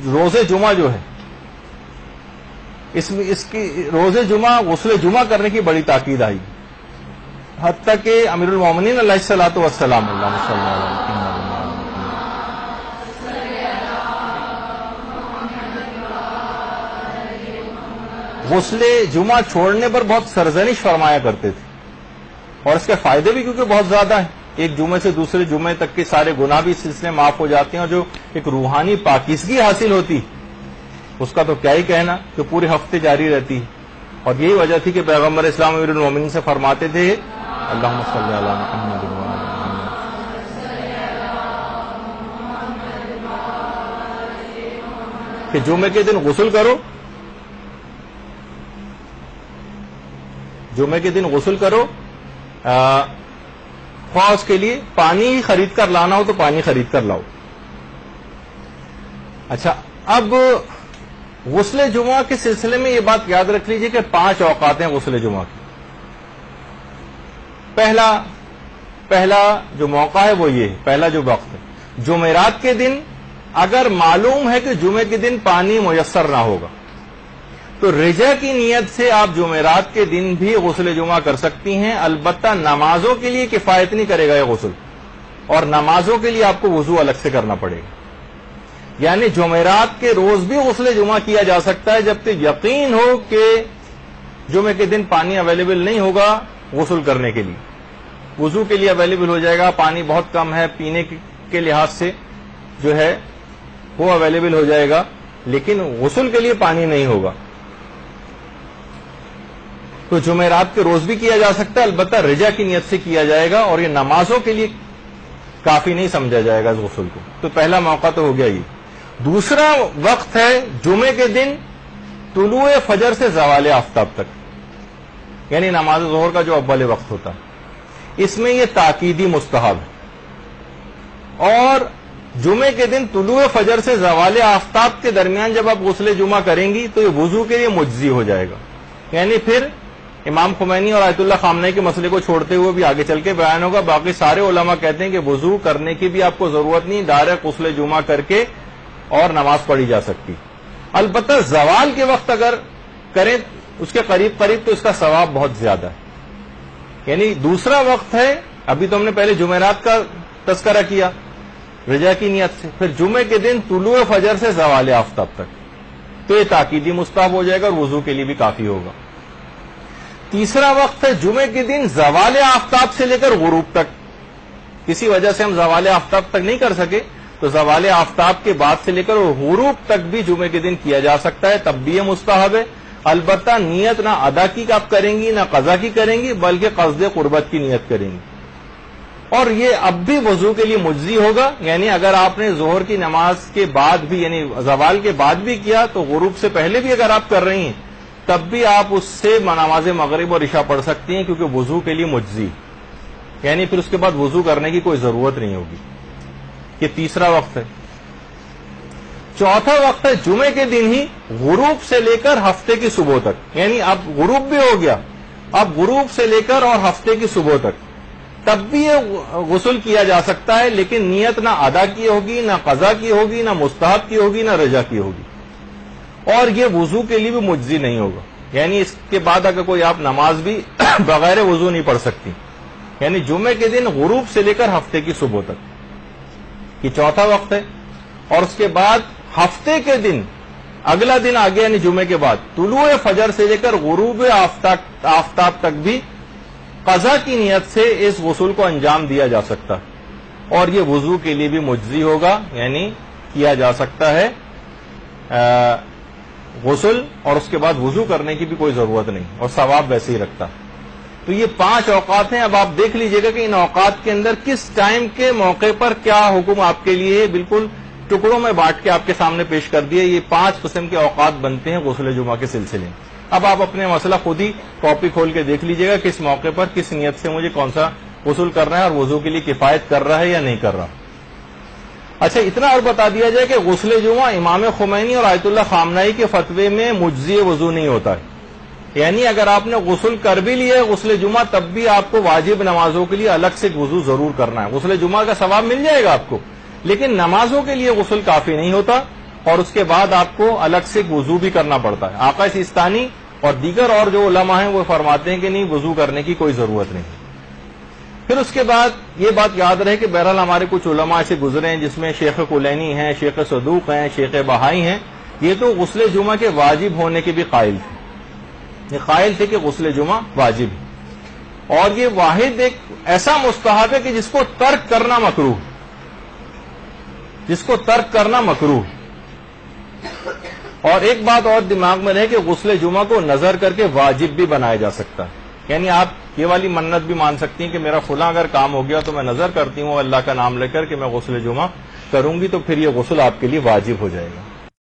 روز جمعہ جو ہے اس کی روز جمعہ غسل جمعہ کرنے کی بڑی تاکید آئی، حتیٰ کہ امیر المومنین علیہ الصلوۃ والسلام غسل جمعہ چھوڑنے پر بہت سرزنش فرمایا کرتے تھے، اور اس کے فائدے بھی کیونکہ بہت زیادہ ہیں. ایک جمعے سے دوسرے جمعے تک کے سارے گناہ بھی اس سلسلے معاف ہو جاتے ہیں، اور جو ایک روحانی پاکیزگی حاصل ہوتی اس کا تو کیا ہی کہنا، جو پورے ہفتے جاری رہتی ہے. اور یہی وجہ تھی کہ پیغمبر اسلام امیر المومنین سے فرماتے تھے اللہم صلی علی محمد کہ جمعے کے دن غسل کرو، جمعے کے دن غسل کرو، خواہ اس کے لیے پانی خرید کر لانا ہو تو پانی خرید کر لاؤ. اچھا، اب غسل جمعہ کے سلسلے میں یہ بات یاد رکھ لیجئے کہ 5 اوقات ہیں غسل جمعہ کے. پہلا جو موقع ہے وہ یہ ہے، پہلا جو وقت ہے جمعرات کے دن. اگر معلوم ہے کہ جمعے کے دن پانی میسر نہ ہوگا تو رجا کی نیت سے آپ جمعرات کے دن بھی غسل جمعہ کر سکتی ہیں. البتہ نمازوں کے لیے کفایت نہیں کرے گا یہ غسل، اور نمازوں کے لیے آپ کو وضو الگ سے کرنا پڑے گا. یعنی جمعرات کے روز بھی غسل جمعہ کیا جا سکتا ہے جب تک یقین ہو کہ جمعے کے دن پانی اویلیبل نہیں ہوگا غسل کرنے کے لیے. وضو کے لیے اویلیبل ہو جائے گا، پانی بہت کم ہے، پینے کے لحاظ سے جو ہے وہ اویلیبل ہو جائے گا، لیکن غسل کے لیے پانی نہیں ہوگا. تو جمعرات کے روز بھی کیا جا سکتا ہے، البتہ رجا کی نیت سے کیا جائے گا، اور یہ نمازوں کے لیے کافی نہیں سمجھا جائے گا اس غسل کو. تو پہلا موقع تو ہو گیا یہ. دوسرا وقت ہے جمعے کے دن طلوع فجر سے زوال آفتاب تک، یعنی نماز ظہر کا جو اول وقت ہوتا ہے. اس میں یہ تاکیدی مستحب ہے. اور جمعے کے دن طلوع فجر سے زوال آفتاب کے درمیان جب آپ غسل جمعہ کریں گی تو یہ وضو کے لیے مجزی ہو جائے گا. یعنی پھر امام خمینی اور آیت اللہ خامنئی کے مسئلے کو چھوڑتے ہوئے بھی آگے چل کے بیان ہوگا. باقی سارے علماء کہتے ہیں کہ وضو کرنے کی بھی آپ کو ضرورت نہیں، ڈائریکٹ غسل جمعہ کر کے اور نماز پڑھی جا سکتی. البتہ زوال کے وقت اگر کریں اس کے قریب قریب تو اس کا ثواب بہت زیادہ ہے. یعنی دوسرا وقت ہے، ابھی تو ہم نے پہلے جمعرات کا تذکرہ کیا رجا کی نیت سے، پھر جمعے کے دن طلوع فجر سے زوال آفتاب تک، تو یہ تاکیدی مستحب ہو جائے گا اور وضو کے لیے بھی کافی ہوگا. تیسرا وقت ہے جمعے کے دن زوال آفتاب سے لے کر غروب تک. کسی وجہ سے ہم زوال آفتاب تک نہیں کر سکے تو زوال آفتاب کے بعد سے لے کر غروب تک بھی جمعے کے دن کیا جا سکتا ہے، تب بھی یہ مستحب ہے. البتہ نیت نہ ادا کی آپ کریں گی نہ قضا کی کریں گی، بلکہ قصد قربت کی نیت کریں گی. اور یہ اب بھی وضو کے لیے مجزی ہوگا. یعنی اگر آپ نے ظہر کی نماز کے بعد بھی یعنی زوال کے بعد بھی کیا تو غروب سے پہلے بھی اگر آپ کر رہی ہیں تب بھی آپ اس سے نماز مغرب اور عشاء پڑھ سکتی ہیں، کیونکہ وضو کے لیے مجزی، یعنی پھر اس کے بعد وضو کرنے کی کوئی ضرورت نہیں ہوگی. یہ تیسرا وقت ہے. چوتھا وقت ہے جمعے کے دن ہی غروب سے لے کر ہفتے کی صبح تک. یعنی اب غروب بھی ہو گیا، اب غروب سے لے کر اور ہفتے کی صبح تک تب بھی یہ غسل کیا جا سکتا ہے، لیکن نیت نہ ادا کی ہوگی نہ قضا کی ہوگی نہ مستحب کی ہوگی نہ رجا کی ہوگی. اور یہ وضو کے لیے بھی مجزی نہیں ہوگا. یعنی اس کے بعد اگر کوئی آپ نماز بھی بغیر وضو نہیں پڑھ سکتی. یعنی جمعے کے دن غروب سے لے کر ہفتے کی صبح تک یہ چوتھا وقت ہے. اور اس کے بعد ہفتے کے دن اگلا دن آگے یعنی جمعے کے بعد طلوع فجر سے لے کر غروب آفتاب تک بھی قضا کی نیت سے اس غسل کو انجام دیا جا سکتا ہے، اور یہ وضو کے لیے بھی مجزی ہوگا. یعنی کیا جا سکتا ہے غسل، اور اس کے بعد وضو کرنے کی بھی کوئی ضرورت نہیں، اور ثواب ویسے ہی رکھتا. تو یہ 5 اوقات ہیں. اب آپ دیکھ لیجئے گا کہ ان اوقات کے اندر کس ٹائم کے موقع پر کیا حکم آپ کے لیے بالکل ٹکڑوں میں بانٹ کے آپ کے سامنے پیش کر دیے. یہ 5 قسم کے اوقات بنتے ہیں غسل جمعہ کے سلسلے میں. اب آپ اپنے مسئلہ خود ہی کاپی کھول کے دیکھ لیجئے گا کس موقع پر کس نیت سے مجھے کون سا غسل کرنا ہے اور وضو کے لیے کفایت کر رہا ہے یا نہیں کر رہا. اچھا، اتنا اور بتا دیا جائے کہ غسل جمعہ امام خمینی اور آیت اللہ خامنئی کے فتوے میں مجزی وضو نہیں ہوتا ہے. یعنی اگر آپ نے غسل کر بھی لیا ہے غسل جمعہ تب بھی آپ کو واجب نمازوں کے لیے الگ سے وضو ضرور کرنا ہے. غسل جمعہ کا ثواب مل جائے گا آپ کو، لیکن نمازوں کے لیے غسل کافی نہیں ہوتا. اور اس کے بعد آپ کو الگ سے وضو بھی کرنا پڑتا ہے. آقا سیستانی اور دیگر اور جو علماء ہیں وہ فرماتے ہیں کہ نہیں، وضو کرنے کی کوئی ضرورت نہیں. پھر اس کے بعد یہ بات یاد رہے کہ بہرحال ہمارے کچھ علماء ایسے گزرے ہیں جس میں شیخ کلینی ہیں، شیخ صدوق ہیں، شیخ بہائی ہیں، یہ تو غسل جمعہ کے واجب ہونے کے بھی قائل تھے. یہ قائل تھے کہ غسل جمعہ واجب ہے، اور یہ واحد ایک ایسا مستحب ہے کہ جس کو ترک کرنا مکروہ، جس کو ترک کرنا مکروہ. اور ایک بات اور دماغ میں رہے کہ غسل جمعہ کو نظر کر کے واجب بھی بنایا جا سکتا ہے. یعنی آپ یہ والی منت بھی مان سکتی ہیں کہ میرا فلاں اگر کام ہو گیا تو میں نظر کرتی ہوں اللہ کا نام لے کر کہ میں غسل جمعہ کروں گی، تو پھر یہ غسل آپ کے لیے واجب ہو جائے گا.